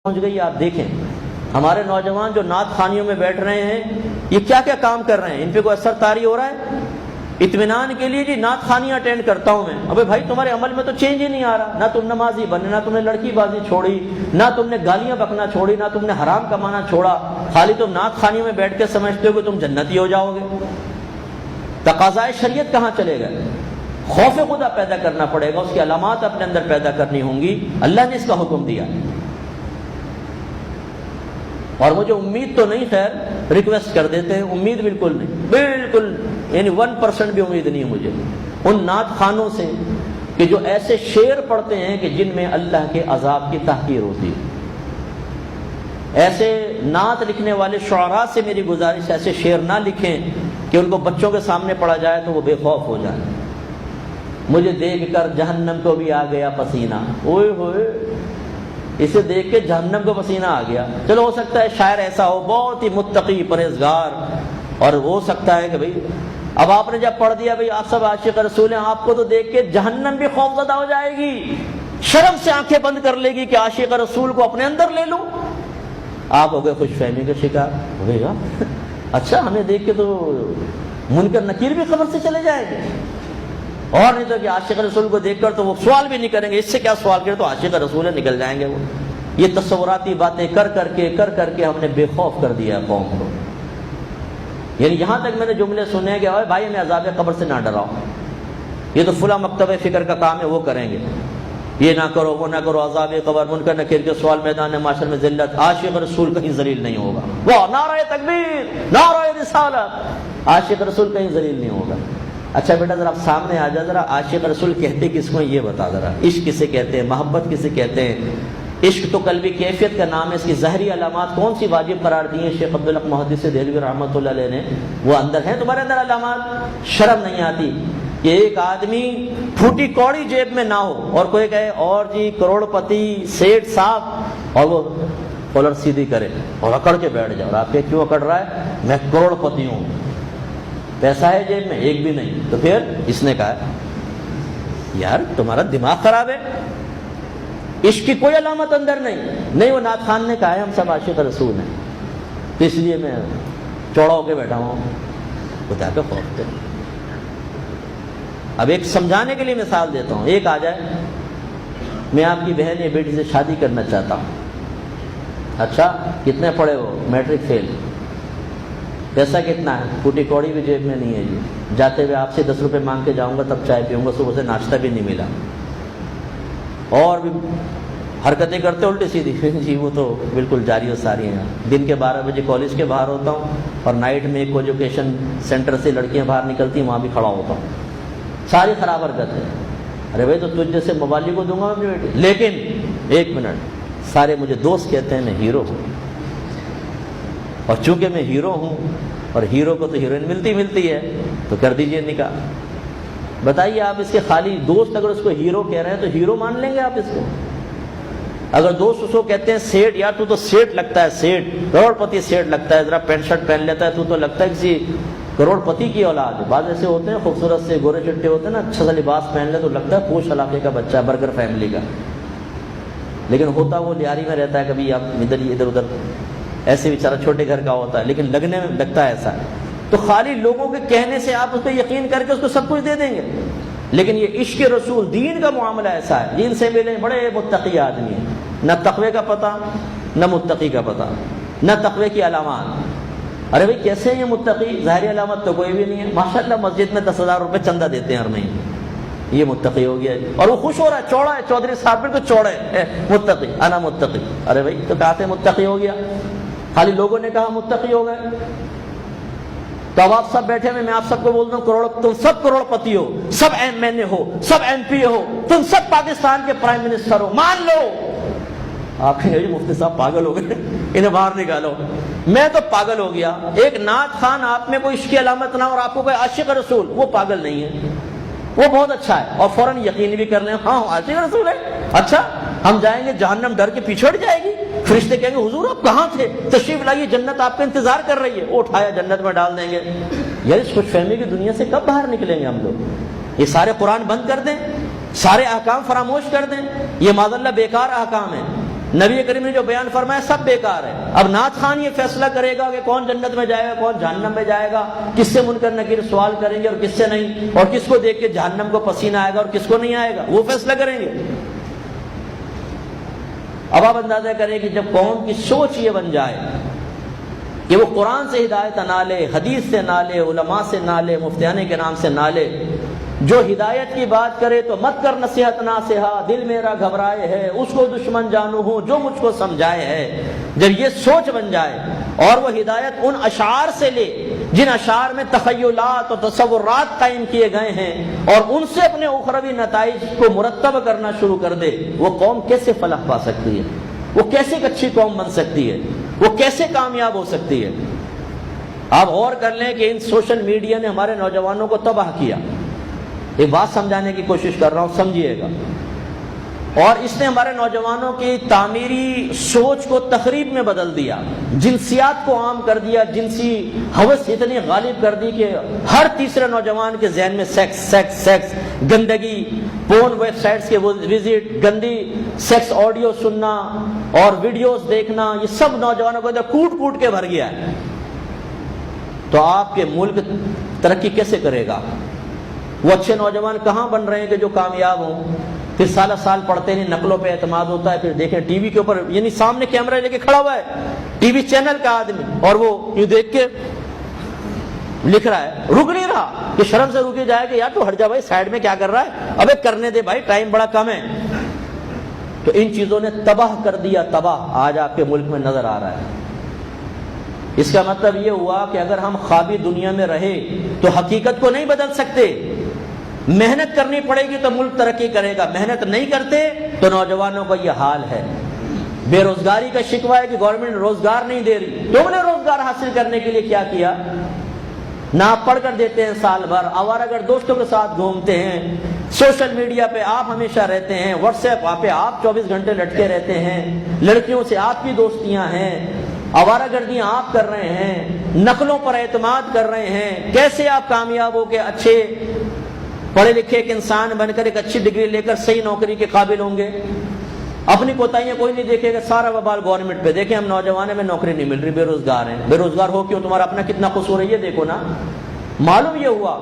پہنچ گئی. آپ دیکھیں ہمارے نوجوان جو نعت خوانیوں میں بیٹھ رہے ہیں یہ کیا کیا کام کر رہے ہیں, ان پہ کوئی اثر طاری ہو رہا ہے؟ اطمینان کے لیے جی نعت خوانیاں اٹینڈ کرتا ہوں میں. ابے بھائی تمہارے عمل میں تو چینج ہی نہیں آ رہا. نہ تم نمازی بنے, نہ تم نے لڑکی بازی چھوڑی, نہ تم نے گالیاں بکنا چھوڑی, نہ تم نے حرام کمانا چھوڑا. خالی تم نعت خوانیوں میں بیٹھ کے سمجھتے ہو کہ تم جنتی ہو جاؤ گے. تقاضائے شریعت کہاں چلے گا؟ خوف خدا پیدا کرنا پڑے گا, اس کی علامات اپنے اندر پیدا کرنی ہوں گی. اللہ نے اس کا حکم دیا. اور مجھے امید تو نہیں, خیر ریکویسٹ کر دیتے ہیں, امید بالکل نہیں, بالکل یعنی 1% بھی امید نہیں ہے مجھے ان نعت خوانوں سے کہ جو ایسے شعر پڑھتے ہیں کہ جن میں اللہ کے عذاب کی تحقیر ہوتی ہے. ایسے نعت لکھنے والے شعراء سے میری گزارش, ایسے شعر نہ لکھیں کہ ان کو بچوں کے سامنے پڑھا جائے تو وہ بے خوف ہو جائیں. مجھے دیکھ کر جہنم کو بھی آ گیا پسینہ, اوئے ہوئے, اسے دیکھ کے جہنم کو پسینہ آ گیا. چلو ہو سکتا ہے شاعر ایسا ہو بہت ہی متقی پرہیزگار, اور ہو سکتا ہے کہ بھئی اب آپ نے جب پڑھ دیا بھئی آپ سب عاشق رسول ہیں, آپ کو تو دیکھ کے جہنم بھی خوفزدہ ہو جائے گی, شرم سے آنکھیں بند کر لے گی کہ عاشق رسول کو اپنے اندر لے لوں. آپ ہو گئے خوش فہمی کا شکار, ہو گئے گا اچھا ہمیں دیکھ کے تو منکر نکیر بھی خبر سے چلے جائے گے. اور نہیں تو کہ عاشق رسول کو دیکھ کر تو وہ سوال بھی نہیں کریں گے, اس سے کیا سوال کرے, تو عاشق رسول ہے نکل جائیں گے وہ. یہ تصوراتی باتیں کر کر کے ہم نے بے خوف کر دیا قوم کو. یعنی یہاں تک میں نے جملے سنے کہ اوے بھائی ہمیں عذاب قبر سے نہ ڈراؤ, یہ تو فلاں مکتبہ فکر کا کام ہے, وہ کریں گے, یہ نہ کرو وہ نہ کرو, عذاب قبر منکر نکیر کے سوال, میدان معاشر میں ذلت. عاشق رسول کہیں ذلیل نہیں ہوگا. واہ نعرہ تکبیر, نعرہ رسالت, عاشق رسول کہیں ذلیل نہیں ہوگا. اچھا بیٹا ذرا سامنے آ جا, ذرا عاشق رسول کہتے کس کو یہ بتا ذرا. عشق کسے کہتے ہیں, محبت کسے کہتے ہیں؟ عشق تو قلبی کیفیت کا نام ہے, اس کی ظاہری علامات کون سی واجب قرار دی ہیں شیخ عبدالحق محدث دہلوی رحمۃ اللہ علیہ نے, وہ اندر ہیں تمہارے اندر علامات. شرم نہیں آتی کہ ایک آدمی پھوٹی کوڑی جیب میں نہ ہو اور کوئی کہے اور جی کروڑ پتی سیٹ صاحب, اور وہ کالر سیدھی کرے اور اکڑ کے بیٹھ جائے. اور آپ کے کیوں اکڑ رہا ہے؟ میں کروڑ پتی ہوں, پیسہ ہے جیب میں ایک بھی نہیں. تو پھر اس نے کہا یار تمہارا دماغ خراب ہے, عشق کی کوئی علامت اندر نہیں. وہ نعت خان نے کہا ہے ہم سب عاشق رسول ہیں, تو اس لیے میں چوڑا ہو کے بیٹھا ہوں, خدا پہ خوف کریں. اب ایک سمجھانے کے لیے مثال دیتا ہوں. ایک آ جائے, میں آپ کی بہن یا بیٹی سے شادی کرنا چاہتا ہوں. اچھا کتنے پڑھے ہو؟ میٹرک فیل. پیسہ کتنا ہے؟ پھوٹی کوڑی بھی جیب میں نہیں ہے جی. جاتے ہوئے آپ سے 10 روپے مانگ کے جاؤں گا تب چائے پیوں گا, صبح سے ناشتہ بھی نہیں ملا. اور بھی حرکتیں کرتے الٹی سیدھی جی, وہ تو بالکل جاری و ساری ہیں. دن کے 12 بجے کالج کے باہر ہوتا ہوں, اور نائٹ میں ایک ایجوکیشن سینٹر سے لڑکیاں باہر نکلتی ہیں, وہاں بھی کھڑا ہوتا ہوں. ساری خراب حرکت ہے. ارے بھائی تو تجھ جیسے موبائل کو دوں گا اپنی بیٹی. لیکن ایک منٹ, سارے مجھے دوست کہتے ہیں میں ہیرو ہوں, اور چونکہ میں ہیرو ہوں اور ہیرو کو تو ہیروئن ملتی ہے, تو کر دیجئے نکاح. بتائیے آپ, اس کے خالی دوست اگر اس کو ہیرو کہہ رہے ہیں تو ہیرو مان لیں گے آپ اس کو؟ اگر دوست اس کو کہتے ہیں سیٹ, یار تو سیٹ لگتا ہے, سیٹ کروڑ پتی سیٹ لگتا ہے, ذرا پینٹ شرٹ پہن لیتا ہے, تو لگتا ہے کسی کروڑ پتی کی اولاد ہے. بعض ایسے ہوتے ہیں خوبصورت سے گورے چٹے ہوتے ہیں نا, اچھا سا لباس پہن لے تو لگتا ہے پوش علاقے کا بچہ, برگر فیملی کا, لیکن ہوتا وہ لیاری میں رہتا ہے, کبھی آپ ادھر ادھر, ایسے بیچارہ چھوٹے گھر کا ہوتا ہے, لیکن لگنے میں لگتا ہے ایسا. تو خالی لوگوں کے کہنے سے آپ اس پہ یقین کر کے اس کو سب کچھ دے دیں گے. لیکن یہ عشق رسول دین کا معاملہ ایسا ہے, دین سے ملے بڑے متقی آدمی ہیں, نہ تقوی کا پتہ نہ متقی کا پتہ, نہ تقوی کی علامات. ارے بھائی کیسے یہ متقی؟ ظاہری علامت تو کوئی بھی نہیں ہے. ماشاءاللہ مسجد میں 10,000 روپے چندہ دیتے ہیں ہر مہینے, یہ متقی ہو گیا, اور وہ خوش ہو رہا ہے, چوڑا ہے, چودھری صاحب بھی تو چوڑے ہے, متقی, انا متقی. ارے بھائی تو کہتے ہیں متقی ہو گیا, خالی لوگوں نے کہا متقی ہو گئے. تو اب آپ سب بیٹھے ہوئے, میں آپ سب کو بولتا ہوں تم سب کروڑ پتی ہو, سب ایم این اے ہو, سب ایم پی ہو, تم سب پاکستان کے پرائم منسٹر ہو, مان لو. آپ کہیں گے مفتی صاحب پاگل ہو گئے, انہیں باہر نکالو. میں تو پاگل ہو گیا. ایک نعت خان آپ میں کوئی عشق کی علامت نہ, اور آپ کو کوئی عاشق رسول, وہ پاگل نہیں ہے, وہ بہت اچھا ہے, اور فوراً یقین بھی کر لیں ہاں عاشق رسول ہے. اچھا ہم جائیں گے جہنم ڈر کے پیچھے ہٹ جائے گی, فرشتے کہیں گے حضور آپ کہاں تھے, تشریف لائیے, جنت آپ کا انتظار کر رہی ہے, وہ اٹھایا جنت میں ڈال دیں گے. یار اس خوش فہمی کی دنیا سے کب باہر نکلیں گے ہم لوگ؟ یہ سارے قرآن بند کر دیں, سارے احکام فراموش کر دیں, یہ معاذ اللہ بیکار احکام ہیں. نبی کریم نے جو بیان فرمایا سب بیکار ہے۔ اب نعت خان یہ فیصلہ کرے گا کہ کون جنت میں جائے گا، کون جہنم میں جائے گا، کس سے منکر نکیر سوال کریں گے اور کس سے نہیں، اور کس کو دیکھ کے جہنم کو پسینہ آئے گا اور کس کو نہیں آئے گا، وہ فیصلہ کریں گے۔ اب آپ اندازہ کریں کہ جب قوم کی سوچ یہ بن جائے کہ وہ قرآن سے ہدایت نہ لے، حدیث سے نہ لے، علماء سے نہ لے، مفتیان کرام سے نہ لے، جو ہدایت کی بات کرے تو مت کر نصیحت ناصحہ، دل میرا گھبرائے ہے، اس کو دشمن جانو ہوں جو مجھ کو سمجھائے ہے، جب یہ سوچ بن جائے اور وہ ہدایت ان اشعار سے لے جن اشعار میں تخیلات اور تصورات قائم کیے گئے ہیں اور ان سے اپنے اخروی نتائج کو مرتب کرنا شروع کر دے، وہ قوم کیسے فلاح پا سکتی ہے؟ وہ کیسے ایک اچھی قوم بن سکتی ہے؟ وہ کیسے کامیاب ہو سکتی ہے؟ آپ غور کر لیں کہ ان سوشل میڈیا نے ہمارے نوجوانوں کو تباہ کیا۔ ایک بات سمجھانے کی کوشش کر رہا ہوں، سمجھیے گا۔ اور اس نے ہمارے نوجوانوں کی تعمیری سوچ کو تخریب میں بدل دیا، جنسیات کو عام کر دیا، جنسی ہوس اتنی غالب کر دی کہ ہر تیسرے نوجوان کے ذہن میں سیکس سیکس سیکس، گندگی، پورن ویب سائٹس کے وزٹ، گندی سیکس آڈیو سننا اور ویڈیوز دیکھنا، یہ سب نوجوانوں کو ادھر کوٹ کوٹ کے بھر گیا ہے۔ تو آپ کے ملک ترقی کیسے کرے گا؟ وہ اچھے نوجوان کہاں بن رہے ہیں کہ جو کامیاب ہوں؟ پھر سالہ سال پڑھتے نہیں، نقلوں پہ اعتماد ہوتا ہے، پھر دیکھیں ٹی وی کے اوپر، یعنی سامنے کیمرہ لے کے کھڑا ہوا ہے ٹی وی چینل کا آدمی، اور وہ یوں دیکھ کے لکھ رہا ہے، رک نہیں رہا کہ شرم سے رکی جائے کہ یار تو ہٹ جا بھائی، سائڈ میں کیا کر رہا ہے، ابے کرنے دے بھائی، ٹائم بڑا کم ہے۔ تو ان چیزوں نے تباہ کر دیا، تباہ آج آپ کے ملک میں نظر آ رہا ہے۔ اس کا مطلب یہ ہوا کہ اگر ہم خوابی دنیا میں رہے تو حقیقت کو نہیں بدل سکتے، محنت کرنی پڑے گی تو ملک ترقی کرے گا، محنت نہیں کرتے تو نوجوانوں کا یہ حال ہے۔ بے روزگاری کا شکوہ ہے کہ گورنمنٹ روزگار نہیں دے رہی، تم نے روزگار حاصل کرنے کے لیے کیا کیا؟ نہ آپ پڑھ کر دیتے ہیں سال بھر، آوارہ دوستوں کے ساتھ گھومتے ہیں، سوشل میڈیا پہ آپ ہمیشہ رہتے ہیں، واٹس ایپ پہ آپ 24 گھنٹے لٹکے رہتے ہیں، لڑکیوں سے آپ کی دوستیاں ہیں، آوارہ گردیاں آپ کر رہے ہیں، نقلوں پر اعتماد کر رہے ہیں۔ کیسے آپ کامیاب ہو کے اچھے پڑھے لکھے ایک انسان بن کر ایک اچھی ڈگری لے کر صحیح نوکری کے قابل ہوں گے؟ اپنی کوتاہیاں کوئی نہیں دیکھے گا، سارا وبال گورنمنٹ پہ۔ دیکھیں ہم نوجوانوں میں نوکری نہیں مل رہی، بے روزگار ہیں۔ بے روزگار ہو کیوں؟ تمہارا اپنا کتنا قصور ہے یہ دیکھو نا۔ معلوم یہ ہوا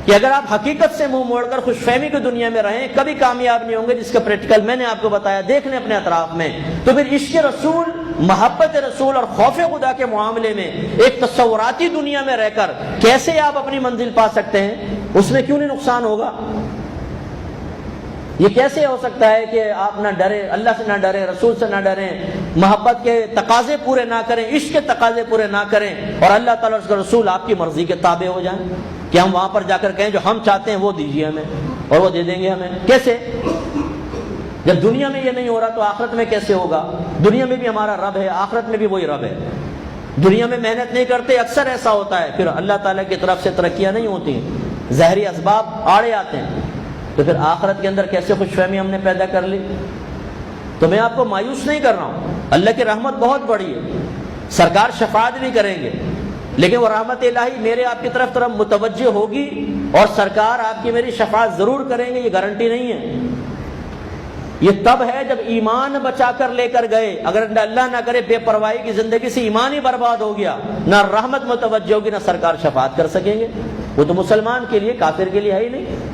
کہ اگر آپ حقیقت سے منہ موڑ کر خوش فہمی کی دنیا میں رہیں کبھی کامیاب نہیں ہوں گے، جس کا پریکٹیکل میں نے آپ کو بتایا، دیکھ لیں اپنے اطراف میں۔ تو پھر عشق رسول، محبت رسول اور خوف خدا کے معاملے میں ایک تصوراتی دنیا میں رہ کر کیسے آپ اپنی منزل پا سکتے ہیں؟ اس میں کیوں نہیں نقصان ہوگا؟ یہ کیسے ہو سکتا ہے کہ آپ نہ ڈریں، اللہ سے نہ ڈریں، رسول سے نہ ڈریں، محبت کے تقاضے پورے نہ کریں، عشق کے تقاضے پورے نہ کریں، اور اللہ تعالیٰ اور اس کا رسول آپ کی مرضی کے تابع ہو جائیں؟ کہ ہم وہاں پر جا کر کہیں جو ہم چاہتے ہیں وہ دیجیے ہمیں اور وہ دے دیں گے ہمیں؟ کیسے؟ جب دنیا میں یہ نہیں ہو رہا تو آخرت میں کیسے ہوگا؟ دنیا میں بھی ہمارا رب ہے، آخرت میں بھی وہی رب ہے۔ دنیا میں محنت نہیں کرتے، اکثر ایسا ہوتا ہے، پھر اللہ تعالیٰ کی طرف سے ترقیاں نہیں ہوتی، ظاہری اسباب آڑے آتے ہیں، تو پھر آخرت کے اندر کیسے خوش فہمی ہم نے پیدا کر لی؟ تو میں آپ کو مایوس نہیں کر رہا ہوں، اللہ کی رحمت بہت بڑی ہے، سرکار شفاعت بھی کریں گے، لیکن وہ رحمت الہی میرے آپ کی طرف متوجہ ہوگی اور سرکار آپ کی میری شفاعت ضرور کریں گے، یہ گارنٹی نہیں ہے۔ یہ تب ہے جب ایمان بچا کر لے کر گئے، اگر اللہ نہ کرے بے پرواہی کی زندگی سے ایمان ہی برباد ہو گیا، نہ رحمت متوجہ ہوگی نہ سرکار شفاعت کر سکیں گے۔ وہ تو مسلمان کے لیے، کافر کے لیے ہے ہی نہیں۔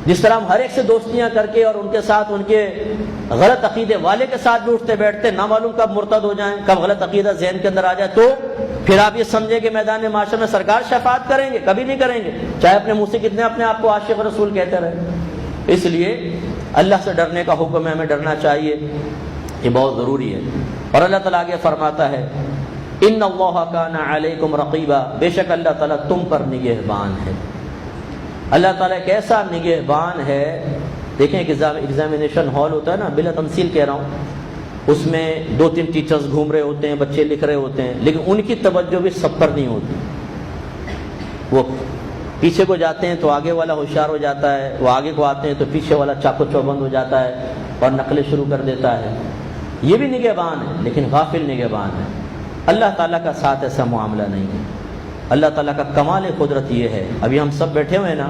جس طرح ہم ہر ایک سے دوستیاں کر کے اور ان کے ساتھ ان کے غلط عقیدے والے کے ساتھ بھی اٹھتے بیٹھتے، نہ معلوم کب مرتد ہو جائیں، کب غلط عقیدہ ذہن کے اندر آ جائے، تو پھر آپ یہ سمجھیں کہ میدان معاشرے میں سرکار شفاعت کریں گے؟ کبھی نہیں کریں گے، چاہے اپنے منہ سے کتنے اپنے آپ کو عاشق رسول کہتے رہے۔ اس لیے اللہ سے ڈرنے کا حکم ہے، ہمیں ڈرنا چاہیے، یہ بہت ضروری ہے۔ اور اللہ تعالیٰ آگے فرماتا ہے ان اللہ کان علیکم رقیبا، بے شک اللہ تعالیٰ تم پر نگہبان ہے۔ اللہ تعالیٰ ایک ایسا نگہبان ہے، دیکھیں ایک ایگزامینیشن ہال ہوتا ہے نا، بلا تمثیل کہہ رہا ہوں، اس میں 2-3 ٹیچرز گھوم رہے ہوتے ہیں، بچے لکھ رہے ہوتے ہیں، لیکن ان کی توجہ بھی سب پر نہیں ہوتی۔ وہ پیچھے کو جاتے ہیں تو آگے والا ہوشیار ہو جاتا ہے، وہ آگے کو آتے ہیں تو پیچھے والا چاقو چوبند ہو جاتا ہے اور نقلیں شروع کر دیتا ہے۔ یہ بھی نگہبان ہے لیکن غافل نگہبان ہے۔ اللہ تعالیٰ کا ساتھ ایسا معاملہ نہیں ہے۔ اللہ تعالیٰ کا کمال قدرت یہ ہے، ابھی ہم سب بیٹھے ہوئے ہیں نا،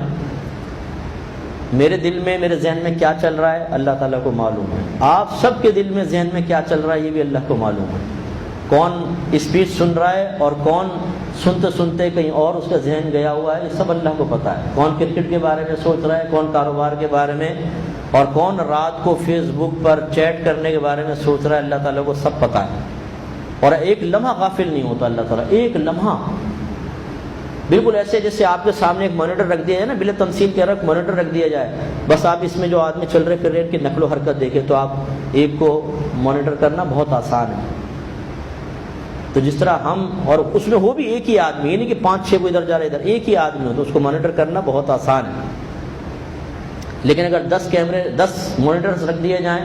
میرے دل میں میرے ذہن میں کیا چل رہا ہے اللہ تعالیٰ کو معلوم ہے، آپ سب کے دل میں ذہن میں کیا چل رہا ہے یہ بھی اللہ کو معلوم ہے۔ کون اسپیچ سن رہا ہے اور کون سنتے سنتے کہیں اور اس کا ذہن گیا ہوا ہے، یہ سب اللہ کو پتہ ہے۔ کون کرکٹ کے بارے میں سوچ رہا ہے، کون کاروبار کے بارے میں، اور کون رات کو فیس بک پر چیٹ کرنے کے بارے میں سوچ رہا ہے، اللہ تعالیٰ کو سب پتہ ہے۔ اور ایک لمحہ غافل نہیں ہوتا اللہ تعالیٰ، ایک لمحہ بالکل ایسے جیسے آپ کے سامنے ایک مانیٹر رکھ دیا جائے نا، بلا تمثیل کہہ رہا مانیٹر رکھ دیا جائے، بس آپ اس میں جو آدمی چل رہے پھر رہے ان کی نقل و حرکت دیکھیں تو آپ ایک کو مانیٹر کرنا بہت آسان ہے۔ تو جس طرح ہم، اور اس میں وہ بھی ایک ہی آدمی، یعنی کہ 5-6 کو ادھر جا رہے ادھر، ایک ہی آدمی ہو تو اس کو مانیٹر کرنا بہت آسان ہے۔ لیکن اگر 10 کیمرے 10 مانیٹرز رکھ دیے جائیں،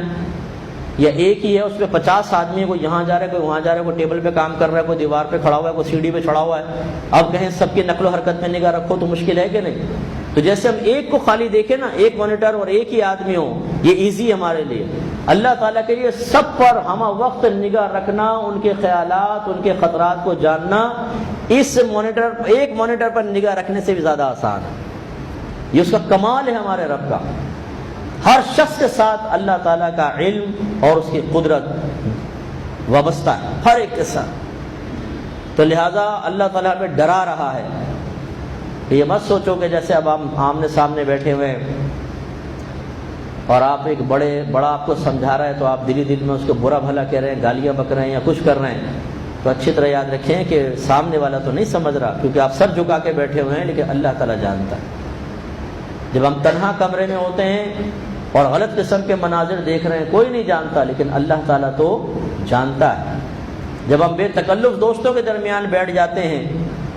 یا ایک ہی ہے اس پہ 50 آدمی ہے، کوئی یہاں جا رہا ہے کوئی وہاں جا رہا ہے، کوئی ٹیبل پہ کام کر رہا ہے، کوئی دیوار پہ کھڑا ہوا ہے، کوئی سیڑھی پہ چڑھا ہوا ہے، اب کہیں سب کی نقل و حرکت میں نگاہ رکھو تو مشکل ہے کہ نہیں؟ تو جیسے ہم ایک کو خالی دیکھیں نا، ایک مانیٹر اور ایک ہی آدمی ہو، یہ ایزی ہے ہمارے لیے۔ اللہ تعالیٰ کے لیے سب پر ہم وقت نگاہ رکھنا، ان کے خیالات ان کے خطرات کو جاننا، اس مانیٹر ایک مانیٹر پر نگاہ رکھنے سے بھی زیادہ آسان ہے۔ یہ اس کا کمال ہے ہمارے رب کا۔ ہر شخص کے ساتھ اللہ تعالیٰ کا علم اور اس کی قدرت وابستہ ہے، ہر ایک کے ساتھ۔ تو لہٰذا اللہ تعالیٰ پہ ڈرا رہا ہے۔ یہ مت سوچو کہ جیسے اب ہم آمنے سامنے بیٹھے ہوئے ہیں اور آپ ایک بڑا آپ کو سمجھا رہا ہے تو آپ دلی دل میں اس کو برا بھلا کہہ رہے ہیں، گالیاں بک رہے ہیں یا کچھ کر رہے ہیں، تو اچھی طرح یاد رکھیں کہ سامنے والا تو نہیں سمجھ رہا، کیونکہ آپ سر جھکا کے بیٹھے ہوئے ہیں، لیکن اللہ تعالیٰ جانتا ہے۔ جب ہم تنہا کمرے میں ہوتے ہیں اور غلط قسم کے مناظر دیکھ رہے ہیں، کوئی نہیں جانتا لیکن اللہ تعالیٰ تو جانتا ہے۔ جب ہم بے تکلف دوستوں کے درمیان بیٹھ جاتے ہیں،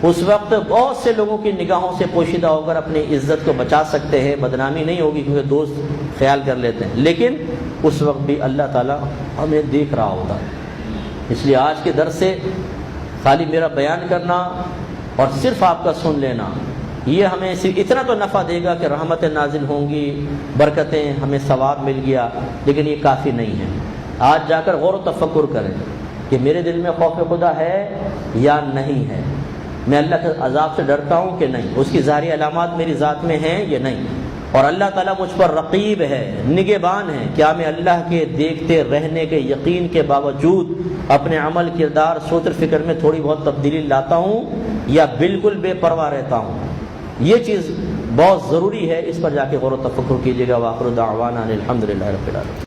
اس وقت بہت سے لوگوں کی نگاہوں سے پوشیدہ ہو کر اپنی عزت کو بچا سکتے ہیں، بدنامی نہیں ہوگی کیونکہ دوست خیال کر لیتے ہیں، لیکن اس وقت بھی اللہ تعالیٰ ہمیں دیکھ رہا ہوتا ہے۔ اس لیے آج کے درس سے خالی میرا بیان کرنا اور صرف آپ کا سن لینا، یہ ہمیں صرف اتنا تو نفع دے گا کہ رحمتیں نازل ہوں گی، برکتیں، ہمیں ثواب مل گیا، لیکن یہ کافی نہیں ہے۔ آج جا کر غور و تفکر کریں کہ میرے دل میں خوف خدا ہے یا نہیں ہے، میں اللہ کے عذاب سے ڈرتا ہوں کہ نہیں، اس کی ظاہری علامات میری ذات میں ہیں یا نہیں، اور اللہ تعالیٰ مجھ پر رقیب ہے، نگہبان ہے، کیا میں اللہ کے دیکھتے رہنے کے یقین کے باوجود اپنے عمل کردار سوچ فکر میں تھوڑی بہت تبدیلی لاتا ہوں یا بالکل بے پرواہ رہتا ہوں؟ یہ چیز بہت ضروری ہے، اس پر جا کے غور و تفکر کیجیے گا۔ وآخر دعوانا ان الحمد للہ رب العالمین۔